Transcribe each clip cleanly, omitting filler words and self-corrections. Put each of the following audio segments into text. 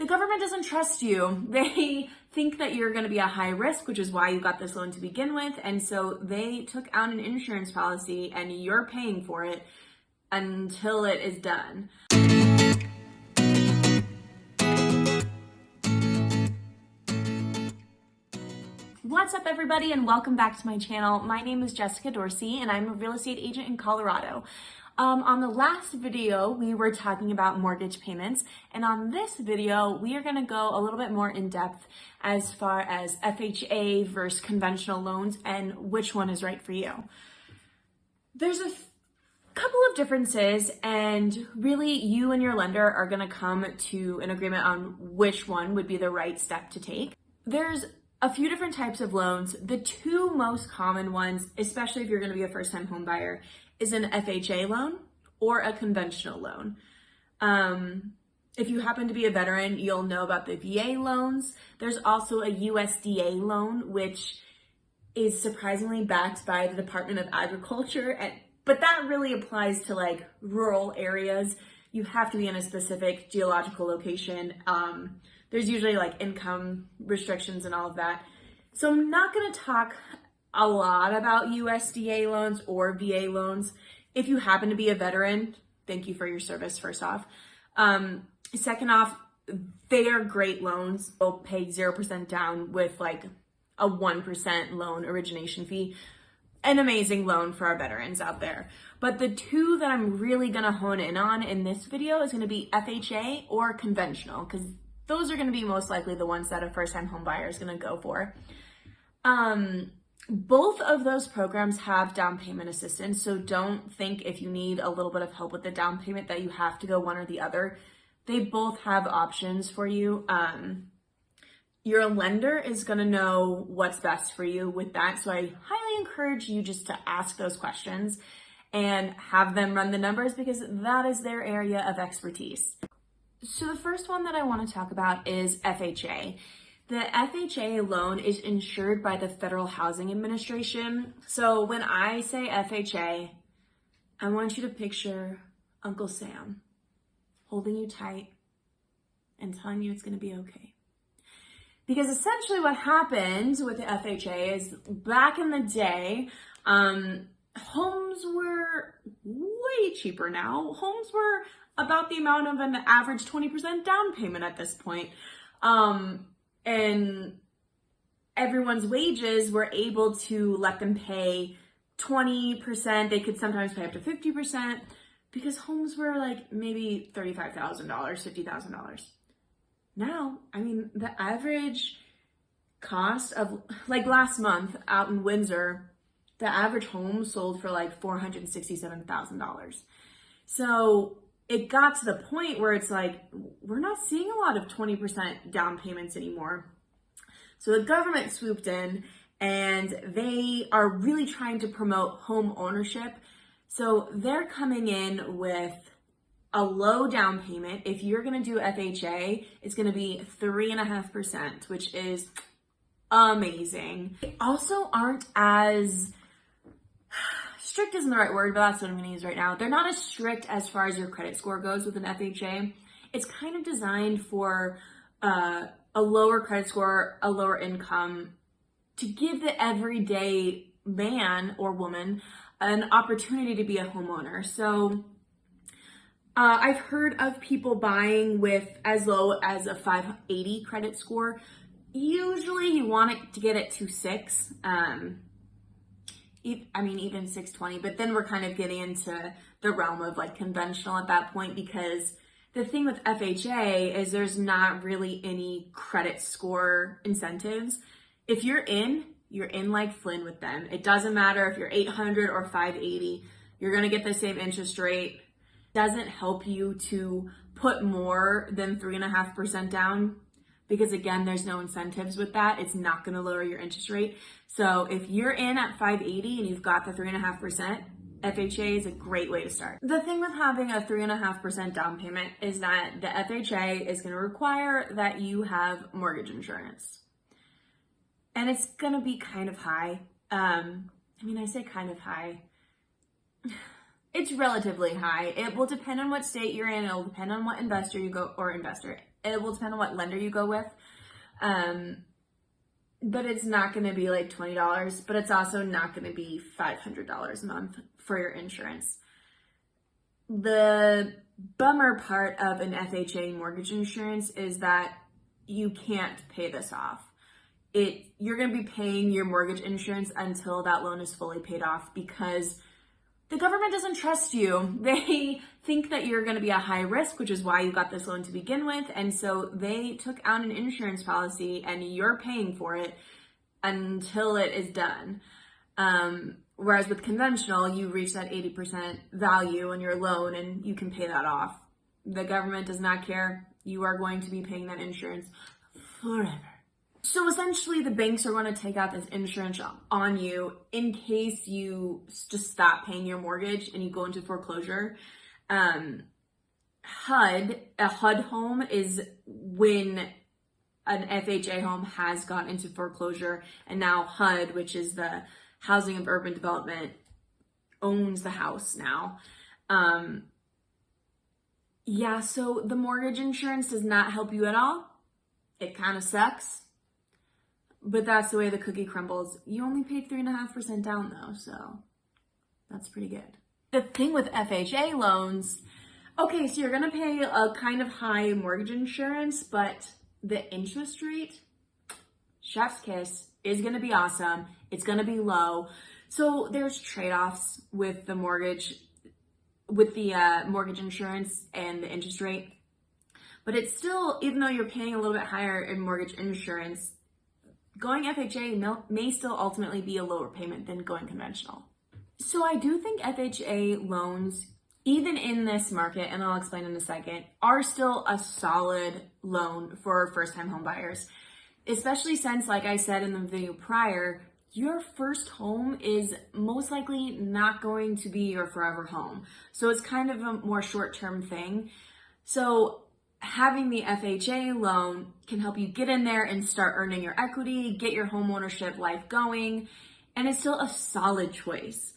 the government doesn't trust you. They think that you're going to be a high risk, which is why you got this loan to begin with. And so they took out an insurance policy and you're paying for it until it is done. What's up, everybody, and welcome back to my channel. My name is Jessica Dorsey and I'm a real estate agent in Colorado. On the last video, we were talking about mortgage payments, and on this video, we are going to go a little bit more in depth as far as FHA versus conventional loans and which one is right for you. There's a couple of differences, and really you and your lender are going to come to an agreement on which one would be the right step to take. There's a few different types of loans. The two most common ones, especially if you're going to be a first-time home buyer, is an FHA loan or a conventional loan. If you happen to be a veteran, you'll know about the VA loans. There's also a USDA loan, which is surprisingly backed by the Department of Agriculture, but that really applies to like rural areas. You have to be in a specific geological location. There's usually like income restrictions and all of that. So I'm not going to talk a lot about USDA loans or VA loans. If you happen to be a veteran, thank you for your service, first off. Second off, they are great loans. They'll pay 0% down with like a 1% loan origination fee. An amazing loan for our veterans out there. But the two that I'm really gonna hone in on in this video is gonna be FHA or conventional, because those are gonna be most likely the ones that a first-time home buyer is gonna go for. Both of those programs have down payment assistance, so don't think if you need a little bit of help with the down payment that you have to go one or the other. They both have options for you. Your lender is going to know what's best for you with that, so I highly encourage you just to ask those questions and have them run the numbers, because that is their area of expertise. So the first one that I want to talk about is FHA. The FHA loan is insured by the Federal Housing Administration. So when I say FHA, I want you to picture Uncle Sam holding you tight and telling you it's going to be okay. Because essentially what happened with the FHA is back in the day, homes were way cheaper now. Homes were about the amount of an average 20% down payment at this point. And everyone's wages were able to let them pay 20%. They could sometimes pay up to 50% because homes were like maybe $35,000, $50,000. Now, I mean, the average cost of, like last month out in Windsor, the average home sold for like $467,000. So it got to the point where it's like, we're not seeing a lot of 20% down payments anymore. So the government swooped in and they are really trying to promote home ownership. So they're coming in with a low down payment. If you're going to do FHA, it's going to be 3.5%, which is amazing. They also aren't as strict isn't the right word, but that's what I'm going to use right now. They're not as strict as far as your credit score goes with an FHA. It's kind of designed for a lower credit score, a lower income, to give the everyday man or woman an opportunity to be a homeowner. So I've heard of people buying with as low as a 580 credit score. Usually you want it to get it to 6. Even 620, but then we're kind of getting into the realm of like conventional at that point, because the thing with FHA is there's not really any credit score incentives. If you're in like Flynn with them. It doesn't matter if you're 800 or 580, you're going to get the same interest rate. It doesn't help you to put more than 3.5% down, because again, there's no incentives with that. It's not going to lower your interest rate. So if you're in at 580 and you've got the 3.5%, FHA is a great way to start. The thing with having a 3.5% down payment is that the FHA is going to require that you have mortgage insurance. And it's going to be kind of high. I say kind of high. It's relatively high. It will depend on what state you're in. It'll depend on what investor you go, or investor, It will depend on what lender you go with. But it's not going to be like $20, but it's also not going to be $500 a month for your insurance. The bummer part of an FHA mortgage insurance is that you can't pay this off. You're going to be paying your mortgage insurance until that loan is fully paid off because the government doesn't trust you. They think that you're going to be a high risk, which is why you got this loan to begin with. And so they took out an insurance policy and you're paying for it until it is done. Whereas with conventional, you reach that 80% value on your loan and you can pay that off. The government does not care. You are going to be paying that insurance forever. So essentially the banks are going to take out this insurance on you in case you just stop paying your mortgage and you go into foreclosure. A HUD home is when an FHA home has gone into foreclosure and now HUD, which is the Housing of Urban Development, owns the house now. Yeah, so the mortgage insurance does not help you at all. It kind of sucks. But that's the way the cookie crumbles. You only paid 3.5% down though, so that's pretty good. The thing with FHA loans, okay, so you're gonna pay a kind of high mortgage insurance, but the interest rate, chef's kiss, is gonna be awesome. It's gonna be low. So there's trade-offs with the mortgage, with the mortgage insurance and the interest rate. But it's still, even though you're paying a little bit higher in mortgage insurance, going FHA may still ultimately be a lower payment than going conventional. So I do think FHA loans, even in this market, and I'll explain in a second, are still a solid loan for first-time home buyers. Especially since, like I said in the video prior, your first home is most likely not going to be your forever home. So it's kind of a more short-term thing. So having the FHA loan can help you get in there and start earning your equity, get your home ownership life going, and it's still a solid choice.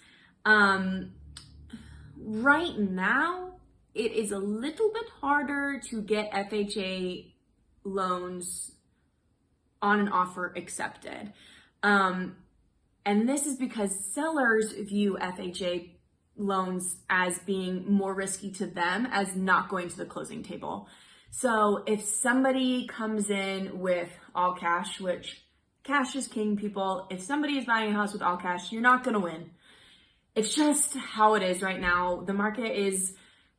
Right now, it is a little bit harder to get FHA loans on an offer accepted. And this is because sellers view FHA loans as being more risky to them as not going to the closing table. So if somebody comes in with all cash, which cash is king, people, if somebody is buying a house with all cash, you're not going to win. It's just how it is right now. The market is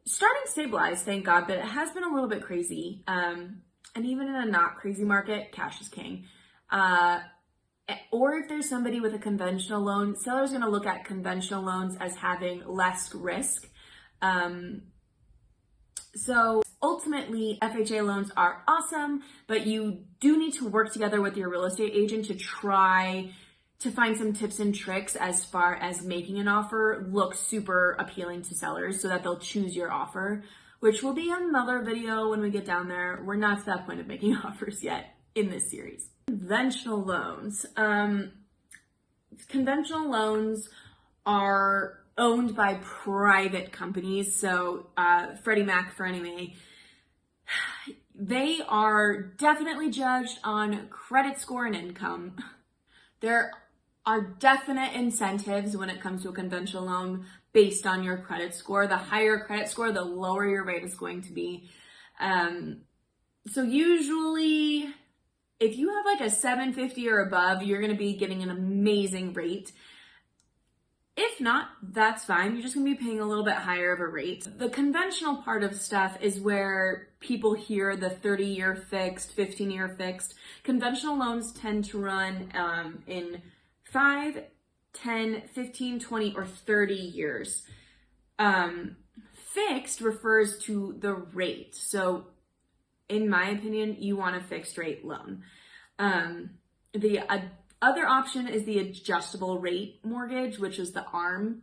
starting to stabilize, thank God, but it has been a little bit crazy. And even in a not crazy market, cash is king. Or if there's somebody with a conventional loan, sellers are going to look at conventional loans as having less risk. So ultimately, FHA loans are awesome, but you do need to work together with your real estate agent to try to find some tips and tricks as far as making an offer look super appealing to sellers so that they'll choose your offer, which will be another video when we get down there. We're not to that point of making offers yet in this series. Conventional loans. Conventional loans are owned by private companies. So Freddie Mac, Fannie Mae, they are definitely judged on credit score and income. There are definite incentives when it comes to a conventional loan based on your credit score. The higher credit score, the lower your rate is going to be. So usually, if you have like a 750 or above, you're going to be getting an amazing rate. If not, that's fine. You're just going to be paying a little bit higher of a rate. The conventional part of stuff is where people hear the 30-year fixed, 15-year fixed. Conventional loans tend to run in 5, 10, 15, 20, or 30 years. Fixed refers to the rate. So in my opinion, you want a fixed rate loan. The other option is the adjustable rate mortgage, which is the ARM.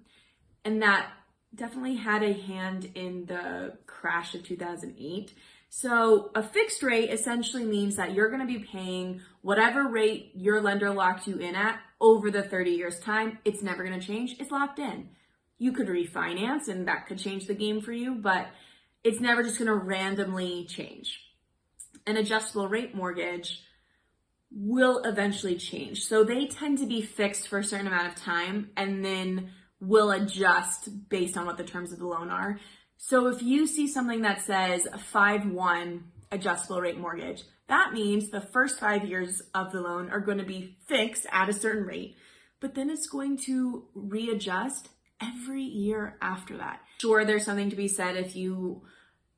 And that definitely had a hand in the crash of 2008. So a fixed rate essentially means that you're going to be paying whatever rate your lender locked you in at over the 30 years time. It's never going to change. It's locked in. You could refinance and that could change the game for you, but it's never just going to randomly change. an adjustable rate mortgage will eventually change. So they tend to be fixed for a certain amount of time and then will adjust based on what the terms of the loan are. So if you see something that says 5-1 adjustable rate mortgage, that means the first 5 years of the loan are going to be fixed at a certain rate, but then it's going to readjust every year after that. Sure, there's something to be said if you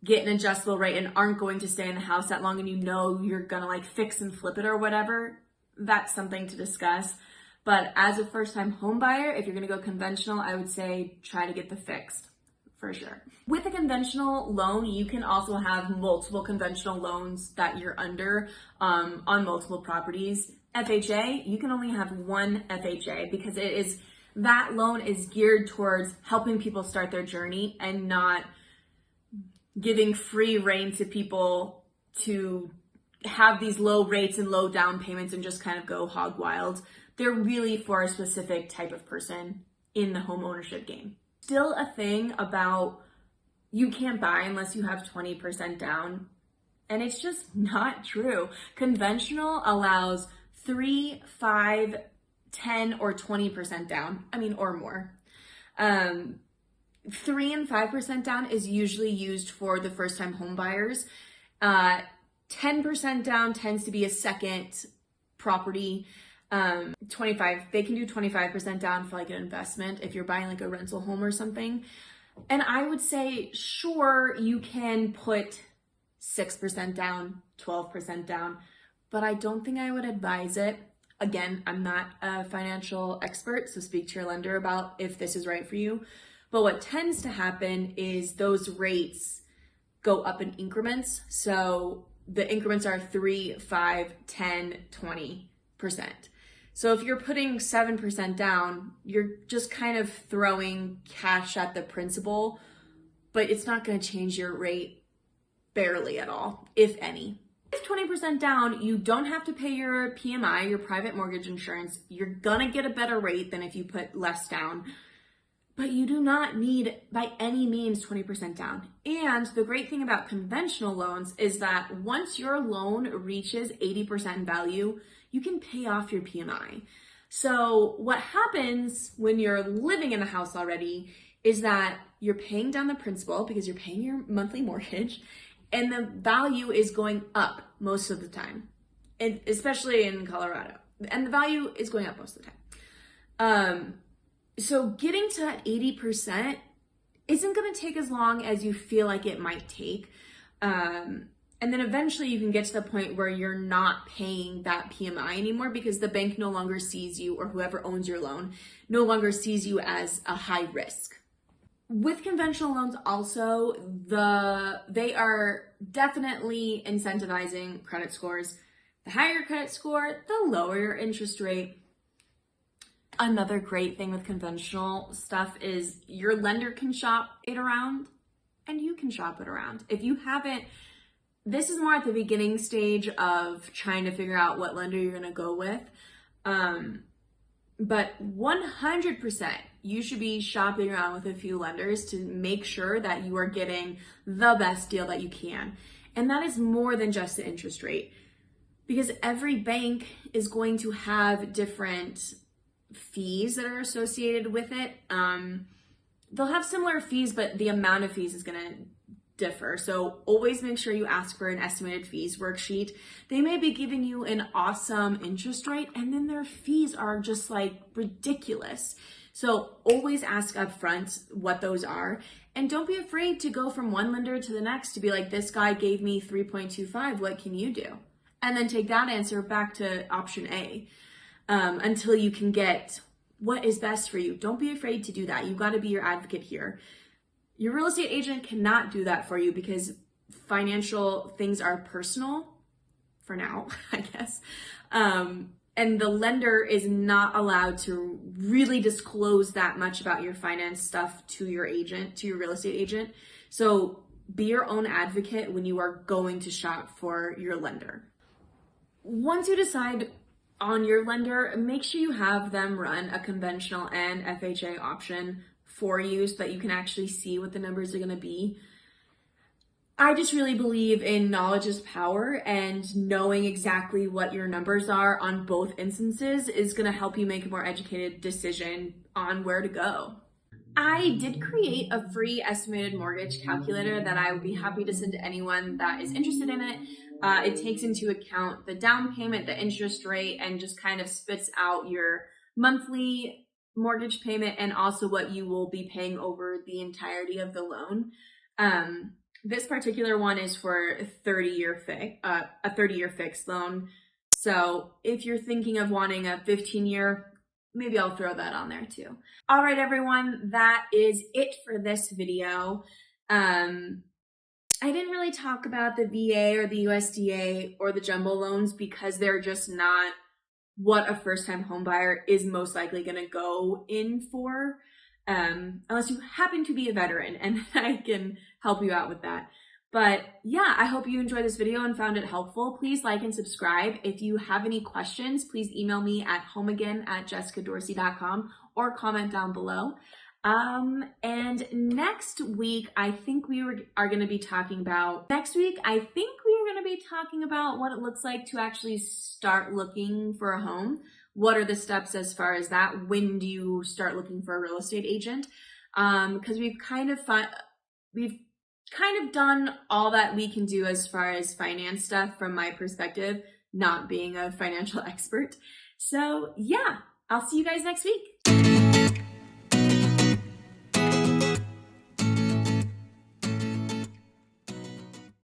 get an adjustable rate and aren't going to stay in the house that long and you know you're gonna like fix and flip it or whatever, that's something to discuss. But as a first-time home buyer, if you're gonna go conventional, I would say try to get the fixed for sure. With a conventional loan, you can also have multiple conventional loans that you're under on multiple properties. FHA, you can only have one FHA because that loan is geared towards helping people start their journey and not giving free rein to people to have these low rates and low down payments and just kind of go hog wild. They're really for a specific type of person in the home ownership game. Still a thing about you can't buy unless you have 20% down, and it's just not true. Conventional allows 3, 5, 10, or 20% down, or more. 3 and 5% down is usually used for the first-time home buyers. 10% down tends to be a second property. 25, they can do 25% down for like an investment if you're buying like a rental home or something. And I would say, sure, you can put 6% down, 12% down, but I don't think I would advise it. Again, I'm not a financial expert, so speak to your lender about if this is right for you. But what tends to happen is those rates go up in increments. So the increments are 3, 5, 10, 20%. So if you're putting 7% down, you're just kind of throwing cash at the principal, but it's not going to change your rate barely at all, if any. If 20% down, you don't have to pay your PMI, your private mortgage insurance. You're going to get a better rate than if you put less down. But you do not need, by any means, 20% down. And the great thing about conventional loans is that once your loan reaches 80% in value, you can pay off your PMI. So what happens when you're living in the house already is that you're paying down the principal because you're paying your monthly mortgage, and the value is going up most of the time, and especially in Colorado. And the value is going up most of the time. So getting to that 80% isn't going to take as long as you feel like it might take. And then eventually you can get to the point where you're not paying that PMI anymore because the bank no longer sees you, or whoever owns your loan no longer sees you as a high risk. With conventional loans also, they are definitely incentivizing credit scores. The higher your credit score, the lower your interest rate. Another great thing with conventional stuff is your lender can shop it around and you can shop it around. If you haven't, this is more at the beginning stage of trying to figure out what lender you're gonna go with. But 100%, you should be shopping around with a few lenders to make sure that you are getting the best deal that you can. And that is more than just the interest rate, because every bank is going to have different fees that are associated with it. They'll have similar fees, but the amount of fees is going to differ. So always make sure you ask for an estimated fees worksheet. They may be giving you an awesome interest rate, and then their fees are just like ridiculous. So always ask upfront what those are, and don't be afraid to go from one lender to the next to be like, this guy gave me 3.25, what can you do? And then take that answer back to option A. Until you can get what is best for you. Don't be afraid to do that. You've got to be your advocate here. Your real estate agent cannot do that for you because financial things are personal for now, I guess. And the lender is not allowed to really disclose that much about your finance stuff to your agent, to your real estate agent. So be your own advocate when you are going to shop for your lender. Once you decide on your lender, make sure you have them run a conventional and FHA option for you so that you can actually see what the numbers are going to be. I just really believe in knowledge is power, and knowing exactly what your numbers are on both instances is going to help you make a more educated decision on where to go. I did create a free estimated mortgage calculator that I would be happy to send to anyone that is interested in it. It takes into account the down payment, the interest rate, and just kind of spits out your monthly mortgage payment and also what you will be paying over the entirety of the loan. This particular one is for a 30-year fixed loan. So if you're thinking of wanting a 15-year, maybe I'll throw that on there too. All right, everyone, that is it for this video. I didn't really talk about the VA or the USDA or the jumbo loans because they're just not what a first-time home buyer is most likely going to go in for, unless you happen to be a veteran, and I can help you out with that. But yeah, I hope you enjoyed this video and found it helpful. Please like and subscribe. If you have any questions, please email me at homeagain@jessicadorsey.com or comment down below. And next week, I think we are going to be talking about what it looks like to actually start looking for a home. What are the steps as far as that? When do you start looking for a real estate agent? Because we've kind of done all that we can do as far as finance stuff from my perspective, not being a financial expert. So yeah, I'll see you guys next week.